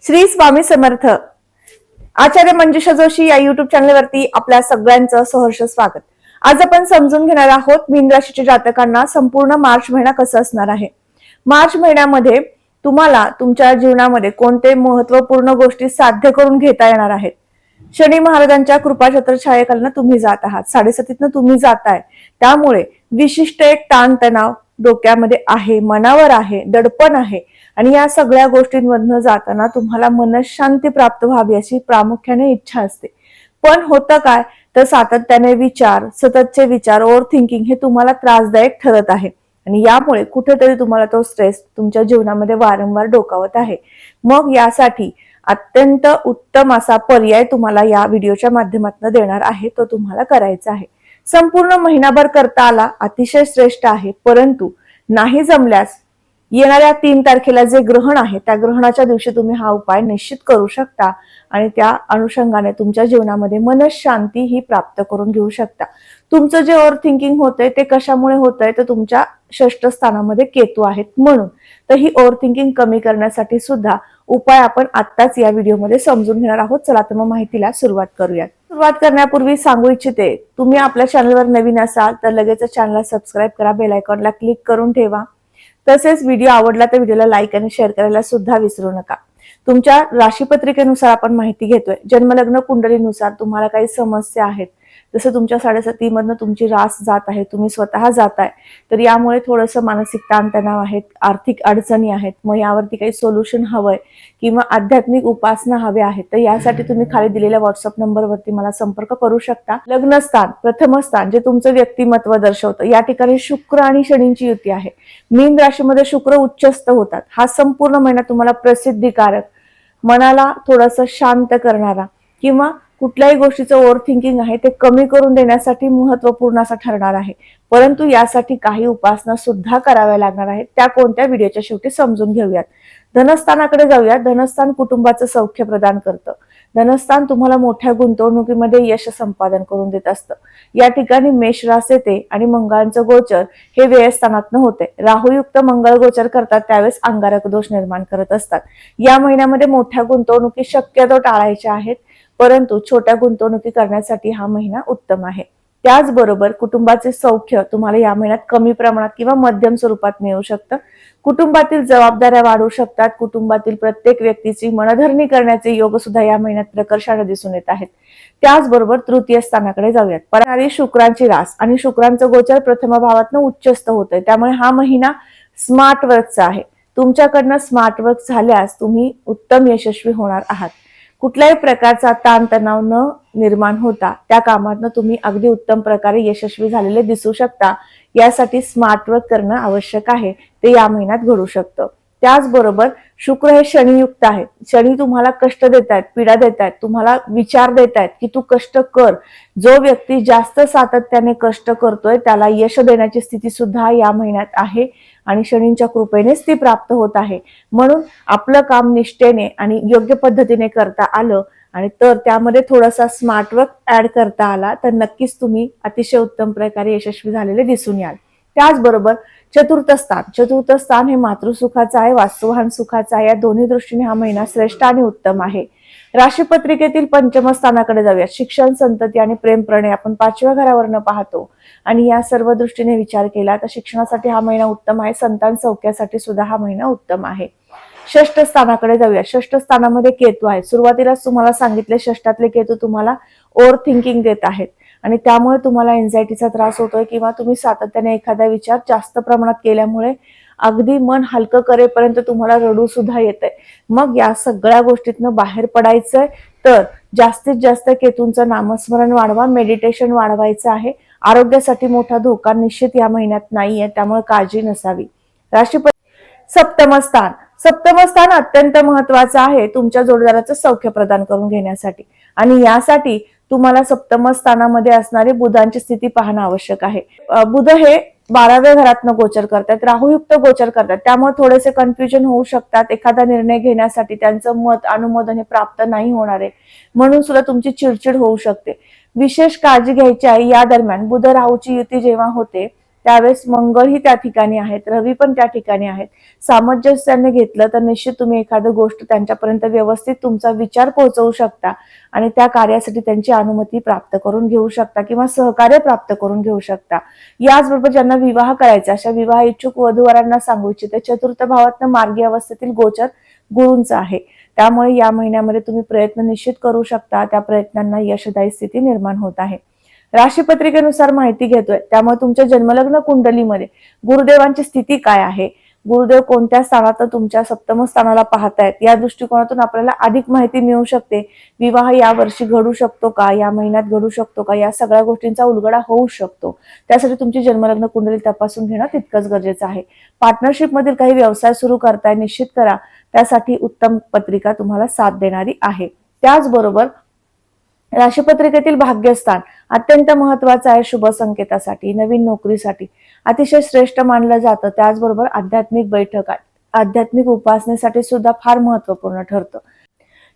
श्री स्वामी समर्थ. आचार्य मंजुषा जोशी या युट्यूब चॅनलवरती आपल्या सगळ्यांचं सहर्ष स्वागत. आज आपण समजून घेणार आहोत मीन राशीच्या जातकांना संपूर्ण मार्च महिना कसा असणार आहे. मार्च महिन्यामध्ये तुम्हाला तुमच्या जीवनामध्ये कोणते महत्त्वपूर्ण गोष्टी साध्य करून घेता येणार आहेत. शनी महाराजांच्या कृपा छत्रछायेखाली तुम्ही जात आहात, 7.7 तुम्ही जाताय. त्यामुळे विशिष्ट एक ताणतणाव डोक्यामध्ये आहे, मनावर आहे, दडपण आहे आणि या सगळ्या गोष्टींमधनं जाताना तुम्हाला मनशांती प्राप्त व्हावी अशी प्रामुख्याने इच्छा असते. पण होतं काय तर सातत्याने विचार, सततचे विचार, ओव्हर थिंकिंग हे तुम्हाला त्रासदायक ठरत आहे आणि यामुळे कुठेतरी तुम्हाला तो स्ट्रेस तुमच्या जीवनामध्ये वारंवार डोकावत आहे. मग यासाठी अत्यंत उत्तम असा पर्याय तुम्हाला या व्हिडिओच्या माध्यमातून देणार आहे, तो तुम्हाला करायचा आहे. संपूर्ण महिनाभर करता आला अतिशय श्रेष्ठ आहे, परंतु नाही जमल्यास येणाऱ्या 3 तारखेला जे ग्रहण आहे त्या ग्रहणाच्या दिवशी तुम्ही हा उपाय निश्चित करू शकता आणि त्या अनुषंगाने तुमच्या जीवनामध्ये मनशांती ही प्राप्त करून घेऊ शकता. तुमचं जे ओव्हर थिंकिंग होतंय ते कशामुळे होतंय तर तुमच्या 6ष्ठ स्थानामध्ये केतू आहेत म्हणून. तर ही ओव्हर थिंकिंग कमी करण्यासाठी सुद्धा उपाय आपण आत्ताच या व्हिडिओमध्ये समजून घेणार आहोत. चला तर मग माहितीला सुरुवात करूयात. सुरुवात करण्यापूर्वी सांगू इच्छिते, तुम्ही आपल्या चॅनलवर नवीन असाल तर लगेच चॅनलला सबस्क्राईब करा, बेल आयकॉनला क्लिक करून ठेवा. तसेच व्हिडिओ आवडला तर व्हिडिओला लाईक आणि शेअर करायला सुद्धा विसरू नका. तुमच्या राशीपत्रिकेनुसार आपण माहिती घेतोय. जन्मलग्न कुंडलीनुसार तुम्हाला काही समस्या आहेत, जसं तुमच्या 7.7 मधनं तुमची रास जात आहे, तुम्ही स्वतः जाताय, तर यामुळे थोडंसं मानसिक ताणतणाव आहेत, आर्थिक अडचणी आहेत. मग यावरती काही सोल्युशन हवंय किंवा आध्यात्मिक उपासना हव्या आहेत तर यासाठी तुम्ही खाली दिलेल्या व्हॉट्सअप नंबरवरती मला संपर्क करू शकता. लग्नस्थान, प्रथम स्थान जे तुमचं व्यक्तिमत्व दर्शवतं, या ठिकाणी शुक्र आणि शनींची युती आहे. मीन राशीमध्ये शुक्र उच्चस्थ होतात. हा संपूर्ण महिना तुम्हाला प्रसिद्धीकारक, मनाला थोडंसं शांत करणारा किंवा कुठल्याही गोष्टीचं ओव्हर थिंकिंग आहे ते कमी करून देण्यासाठी महत्वपूर्ण असा ठरणार आहे. परंतु यासाठी काही उपासना सुद्धा कराव्या लागणार आहेत. त्या कोणत्या व्हिडिओच्या शेवटी समजून घेऊयात. धनस्थानाकडे जाऊयात. धनस्थान कुटुंबाचं सौख्य प्रदान करतं. धनस्थान तुम्हाला मोठ्या गुंतवणुकीमध्ये यश संपादन करून देत असतं. या ठिकाणी मेष रास येते आणि मंगळाचं गोचर हे व्ययस्थानातनं होते. राहुयुक्त मंगळ गोचर करतात त्यावेळेस अंगारक दोष निर्माण करत असतात. या महिन्यामध्ये मोठ्या गुंतवणुकी शक्यतो टाळायच्या आहेत, परंतु छोट्या गुंतवणुकी करण्यासाठी हा महिना उत्तम आहे. त्याचबरोबर कुटुंबाचे सौख्य तुम्हाला या महिन्यात कमी प्रमाणात किंवा मध्यम स्वरूपात मिळू शकतं. कुटुंबातील जबाबदाऱ्या वाढू शकतात. कुटुंबातील प्रत्येक व्यक्तीची मनधरणी करण्याचे योग सुद्धा या महिन्यात प्रकर्षाने दिसून येत आहेत. त्याचबरोबर तृतीय स्थानाकडे जाऊयात. परणारी शुक्रांची रास आणि शुक्रांचं गोचर प्रथम भावातनं उच्चस्थ होतंय, त्यामुळे हा महिना स्मार्ट वर्कचा आहे. तुमच्याकडनं स्मार्ट वर्क झाल्यास तुम्ही उत्तम यशस्वी होणार आहात. कुठल्याही प्रकारचा ताणतणाव न निर्माण होता त्या कामातनं तुम्ही अगदी उत्तम प्रकारे यशस्वी झालेले दिसू शकता. यासाठी स्मार्ट वर्क करणं आवश्यक आहे, ते या महिन्यात घडू शकतं. त्याचबरोबर शुक्र हे शनियुक्त आहेत. शनी तुम्हाला कष्ट देत आहेत, पीडा देत आहेत, तुम्हाला विचार देत आहेत की तू कष्ट कर. जो व्यक्ती जास्त सातत्याने कष्ट करतोय त्याला यश देण्याची स्थिती सुद्धा या महिन्यात आहे आणि शनींच्या कृपेनेच ती प्राप्त होत आहे. म्हणून आपलं काम निष्ठेने आणि योग्य पद्धतीने करता आलं आणि तर त्यामध्ये थोडासा स्मार्ट वर्क ऍड करता आला तर नक्कीच तुम्ही अतिशय उत्तम प्रकारे यशस्वी झालेले दिसून याल. त्याचबरोबर चतुर्थ स्थान हे मातृसुखाचं आहे, वास्तुवाहन सुखाचं आहे. या दोन्ही दृष्टीने हा महिना श्रेष्ठ आणि उत्तम आहे. राशीपत्रिकेतील पंचम स्थानाकडे जाऊया. शिक्षण, संतती आणि प्रेम प्रणय आपण 5व्या घरावरनं पाहतो आणि या सर्व दृष्टीने विचार केला तर शिक्षणासाठी हा महिना उत्तम आहे. संतान सौख्यासाठी सुद्धा हा महिना उत्तम आहे. षष्ठ स्थानाकडे जाऊया. षष्ठ स्थानामध्ये केतू आहे. सुरुवातीलाच तुम्हाला सांगितले, षष्ठातले केतू तुम्हाला ओव्हर थिंकिंग देत आहेत आणि त्यामुळे तुम्हाला एन्झायटीचा त्रास होतोय किंवा तुम्ही सातत्याने एखादा विचार जास्त प्रमाणात केल्यामुळे अगदी मन हलकं करेपर्यंत तुम्हाला रडू सुद्धा येतंय. मग या सगळ्या गोष्टीतनं बाहेर पडायचंय तर जास्तीत जास्त केतूंचं नामस्मरण वाढवा, मेडिटेशन वाढवायचं आहे. आरोग्यासाठी मोठा धोका निश्चित या महिन्यात नाहीये, त्यामुळे काळजी नसावी. सप्तम स्थान अत्यंत महत्वाचं आहे तुमच्या जोडीदाराचं सौख्य प्रदान करून घेण्यासाठी आणि यासाठी तुम्हाला सप्तम स्थानामध्ये असणारी बुधांची स्थिती पाहणं आवश्यक आहे. बुध हे 12व्या घरातनं गोचर करतात, राहुयुक्त गोचर करतात, त्यामुळे थोडेसे कन्फ्युजन होऊ शकतात. एखादा निर्णय घेण्यासाठी त्यांचं मत अनुमोदन हे प्राप्त नाही होणार आहे, म्हणून सुद्धा तुमची चिडचिड होऊ शकते. विशेष काळजी घ्यायची आहे. या दरम्यान बुध राहूची युती जेव्हा होते त्यावेळेस मंगळही त्या ठिकाणी आहेत, रवी पण त्या ठिकाणी आहेत. सामंजस्याने घेतलं तर निश्चित तुम्ही एखादी गोष्ट त्यांच्यापर्यंत व्यवस्थित तुमचा विचार पोहोचवू शकता आणि त्या कार्यासाठी त्यांची अनुमती प्राप्त करून घेऊ शकता किंवा सहकार्य प्राप्त करून घेऊ शकता. याचबरोबर ज्यांना विवाह करायचा अशा विवाह इच्छुक वधूवरांना सांगू इच्छिते, चतुर्थ भावातनं मार्गी अवस्थेतील गोचर गुरूंचा आहे. त्यामुळे या महिन्यामध्ये तुम्ही प्रयत्न निश्चित करू शकता, त्या प्रयत्नांना यशदायी स्थिती निर्माण होत आहे. राशीपत्रिकेनुसार माहिती घेतोय, त्यामुळे तुमच्या जन्मलग्न कुंडलीमध्ये गुरुदेवांची स्थिती काय आहे, गुरुदेव कोणत्या स्थानात तुमच्या सप्तम स्थानाला पाहतायत, या दृष्टिकोनातून आपल्याला अधिक माहिती मिळू शकते. विवाह या वर्षी घडू शकतो का, या महिन्यात घडू शकतो का, या सगळ्या गोष्टींचा उलगडा होऊ शकतो. त्यासाठी तुमची जन्मलग्न कुंडली तपासून घेणं तितकंच गरजेचं आहे. पार्टनरशिप मधील काही व्यवसाय सुरू करताय, निश्चित करा, त्यासाठी उत्तम पत्रिका तुम्हाला साथ देणारी आहे. त्याचबरोबर राशीपत्रिकेतील भाग्यस्थान अत्यंत महत्वाचं आहे. शुभ संकेतासाठी, नवीन नोकरीसाठी अतिशय श्रेष्ठ मानलं जातं. त्याचबरोबर आध्यात्मिक बैठक, आध्यात्मिक उपासनेसाठी सुद्धा फार महत्वपूर्ण ठरतं.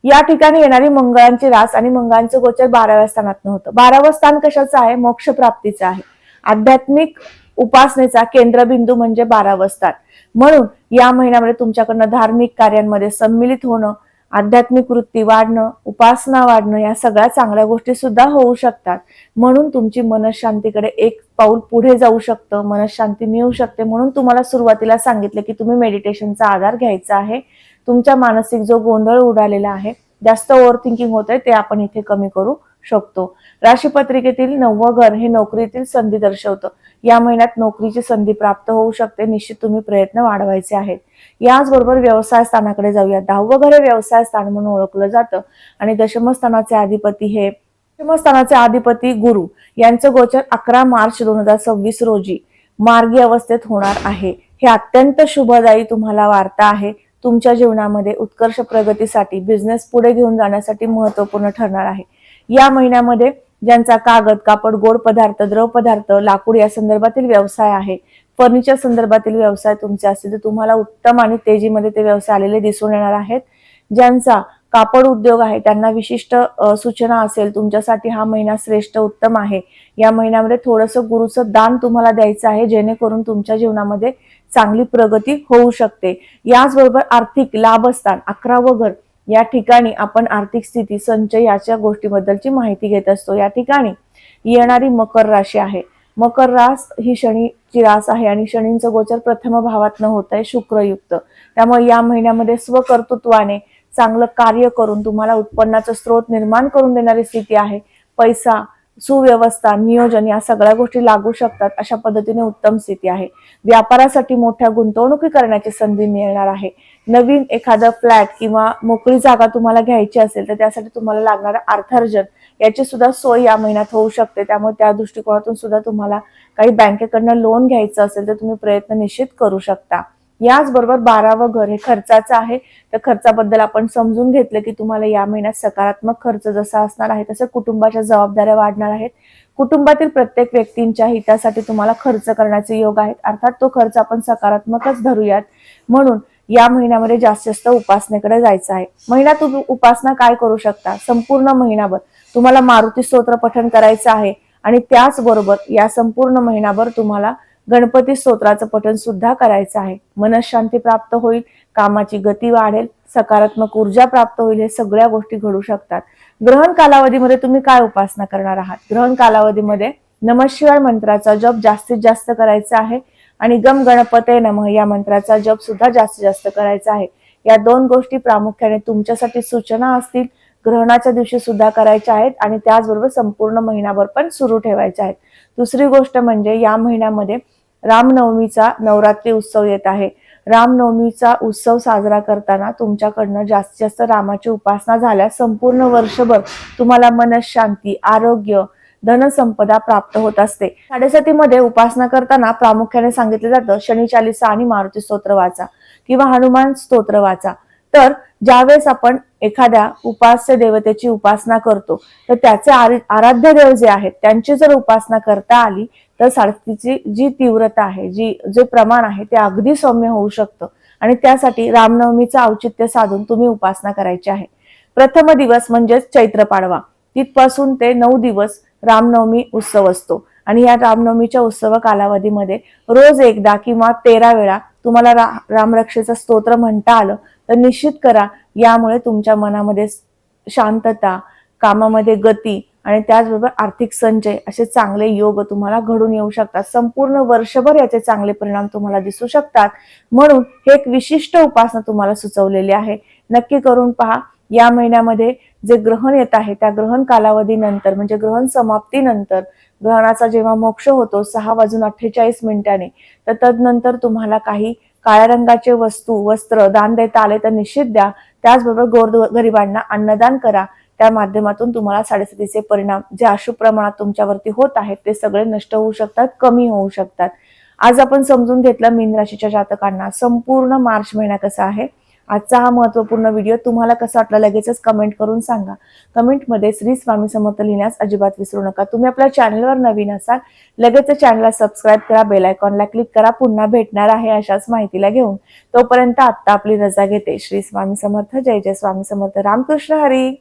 या ठिकाणी येणारी मंगळांची रास आणि मंगळांचं गोचर 12व्या स्थानात होतं. 12वं स्थान कशाचं आहे, मोक्ष प्राप्तीचं आहे. आध्यात्मिक उपासनेचा केंद्रबिंदू म्हणजे 12वं स्थान. म्हणून या महिन्यामध्ये तुमच्याकडनं धार्मिक कार्यांमध्ये सम्मिलित होणं, आध्यात्मिक वृत्ती वाढणं, उपासना वाढणं, या सगळ्या चांगल्या गोष्टी सुद्धा होऊ शकतात. म्हणून तुमची मनशांतीकडे एक पाऊल पुढे जाऊ शकतं, मनशांती मिळू शकते. म्हणून तुम्हाला सुरुवातीला सांगितलं की तुम्ही मेडिटेशनचा आधार घ्यायचा आहे. तुमचा मानसिक जो गोंधळ उडालेला आहे, जास्त ओव्हर थिंकिंग होतंय, ते आपण इथे कमी करू शकतो. राशीपत्रिकेतील 9वं घर हे नोकरीतील संधी दर्शवतं. या महिन्यात नोकरीची संधी प्राप्त होऊ शकते. निश्चित तुम्ही प्रयत्न वाढवायचे आहेत. याचबरोबर व्यवसाय स्थानाकडे जाऊया. 10वं घर हे व्यवसाय स्थान म्हणून ओळखलं जातं आणि दशमस्थानाचे अधिपती गुरु यांचं गोचर 11 मार्च 2026 रोजी मार्गी अवस्थेत होणार आहे. हे अत्यंत शुभदायी तुम्हाला वार्ता आहे. तुमच्या जीवनामध्ये उत्कर्ष प्रगतीसाठी, बिझनेस पुढे घेऊन जाण्यासाठी महत्वपूर्ण ठरणार आहे. या महिन्यामध्ये ज्यांचा कागद, कापड, गोड पदार्थ, द्रव पदार्थ, लाकूड या संदर्भातील व्यवसाय आहे, फर्निचर संदर्भातील व्यवसाय तुमचे असतील तर तुम्हाला उत्तम आणि तेजीमध्ये ते व्यवसाय आलेले दिसून येणार आहेत. ज्यांचा कापड उद्योग आहे त्यांना विशिष्ट सूचना असेल, तुमच्यासाठी हा महिना श्रेष्ठ उत्तम आहे. या महिन्यामध्ये थोडंसं गुरुचं दान तुम्हाला द्यायचं आहे, जेणेकरून तुमच्या जीवनामध्ये चांगली प्रगती होऊ शकते. याचबरोबर आर्थिक लाभस्थान 11वं घर, या ठिकाणी आपण आर्थिक स्थिती, संचय याच्या गोष्टीबद्दलची माहिती घेत असतो. या ठिकाणी येणारी मकर राशी आहे. मकर रास ही शनीची रास आहे आणि शनींचं गोचर प्रथम भावात न होत आहे, शुक्रयुक्त. त्यामुळे या महिन्यामध्ये स्वकर्तृत्वाने चांगलं कार्य करून तुम्हाला उत्पन्नाचा स्रोत निर्माण करून देणारी स्थिती आहे. पैसा, सुव्यवस्था, नियोजन या सगळ्या गोष्टी लागू शकतात, अशा पद्धतीने उत्तम स्थिती आहे. व्यापारासाठी मोठ्या गुंतवणुकी करण्याची संधी मिळणार आहे. नवीन एखादा फ्लॅट किंवा मोकळी जागा तुम्हाला घ्यायची असेल तर त्यासाठी तुम्हाला लागणारं अर्थार्जन याची सुद्धा सोय या महिन्यात होऊ शकते. त्यामुळे त्या दृष्टिकोनातून सुद्धा तुम्हाला काही बँकेकडनं लोन घ्यायचं असेल तर तुम्ही प्रयत्न निश्चित करू शकता. याचबरोबर 12वं घर हे खर्चाचं आहे. त्या खर्चाबद्दल आपण समजून घेतलं की तुम्हाला या महिन्यात सकारात्मक खर्च जसा असणार आहे तसं कुटुंबाच्या जबाबदाऱ्या वाढणार आहेत. कुटुंबातील प्रत्येक व्यक्तींच्या हितासाठी तुम्हाला खर्च करण्याचे योग आहेत. अर्थात तो खर्च आपण सकारात्मकच धरूयात. म्हणून या महिन्यामध्ये जास्त उपासनेकडे जायचं आहे. महिन्यात उपासना काय करू शकता, संपूर्ण महिनाभर तुम्हाला मारुती स्तोत्र पठण करायचं आहे आणि त्याचबरोबर या संपूर्ण महिनाभर तुम्हाला गणपती स्तोत्राचं पठण सुद्धा करायचं आहे. मनशांती प्राप्त होईल, कामाची गती वाढेल, सकारात्मक ऊर्जा प्राप्त होईल. हे सगळ्या गोष्टी घडू शकतात. ग्रहण कालावधीमध्ये तुम्ही काय उपासना करणार आहात? ग्रहण कालावधीमध्ये नमःशिवाय मंत्राचा जप जास्तीत जास्त करायचा आहे आणि गम गणपते नमः या मंत्राचा जप सुद्धा जास्तीत जास्त करायचा आहे. या 2 गोष्टी प्रामुख्याने तुमच्यासाठी सूचना असतील. ग्रहणाच्या दिवशी सुद्धा करायच्या आहेत आणि त्याचबरोबर संपूर्ण महिनाभर पण सुरू ठेवायच्या आहेत. दुसरी गोष्ट म्हणजे या महिन्यामध्ये रामनवमीचा नवरात्री उत्सव येत आहे. रामनवमीचा उत्सव साजरा करताना तुमच्याकडनं जास्तीत जास्त रामाची उपासना झाल्यास संपूर्ण वर्षभर तुम्हाला मनशांती, आरोग्य, धनसंपदा प्राप्त होत असते. 7:30 मध्ये उपासना करताना प्रामुख्याने सांगितले जातं शनी चालीसा आणि मारुती स्तोत्र वाचा किंवा हनुमान स्तोत्र वाचा. तर ज्यावेळेस आपण एखाद्या उपास्य देवतेची उपासना करतो तर त्याचे आराध्य देव जे आहेत त्यांची जर उपासना करता आली तर साडेतीची जी तीव्रता आहे, जे प्रमाण आहे ते अगदी सौम्य होऊ शकतं आणि त्यासाठी रामनवमीचं औचित्य साधून तुम्ही उपासना करायची आहे. प्रथम दिवस म्हणजेच चैत्र पाडवा, तिथपासून ते 9 दिवस रामनवमी उत्सव असतो आणि या रामनवमीच्या उत्सव कालावधीमध्ये रोज एकदा किंवा 13 वेळा तुम्हाला रामरक्षेचं स्तोत्र म्हणता आलं तर निश्चित करा. यामुळे तुमच्या मनामध्ये शांतता, कामामध्ये गती आणि त्याचबरोबर आर्थिक संचय असे चांगले योग तुम्हाला घडून येऊ शकतात. संपूर्ण वर्षभर याचे चांगले परिणाम तुम्हाला दिसू शकतात. म्हणून हे एक विशिष्ट उपासना तुम्हाला सुचवलेली आहे. नक्की करून पहा. या महिन्यामध्ये जे ग्रहण येत आहे त्या ग्रहण कालावधीनंतर म्हणजे ग्रहण समाप्तीनंतर, ग्रहणाचा जेव्हा मोक्ष होतो 6:48 तर तदनंतर तुम्हाला काही काळ्या रंगाचे वस्त्र दान देता आले तर निश्चित द्या. त्याचबरोबर गोरगरिबांना अन्नदान करा. त्या माध्यमातून तुम्हाला 7:30चे परिणाम जे अशुभ प्रमाणात तुमच्यावरती होत आहेत ते सगळे नष्ट होऊ शकतात, कमी होऊ शकतात. आज आपण समजून घेतलं मीन राशीच्या जातकांना संपूर्ण मार्च महिना कसा आहे. आजचा हा महत्वपूर्ण व्हिडिओ तुम्हाला कसा वाटला लगेचच कमेंट करून सांगा. कमेंटमध्ये श्री स्वामी समर्थ लिहिण्यास अजिबात विसरू नका. तुम्ही आपल्या चॅनलवर नवीन असाल लगेच चॅनलला सबस्क्राईब करा, बेल आयकॉनला क्लिक करा. पुन्हा भेटणार आहे अशाच माहितीला घेऊन. तोपर्यंत आत्ता आपली रजा घेते. श्री स्वामी समर्थ. जय जय स्वामी समर्थ. रामकृष्ण हरी.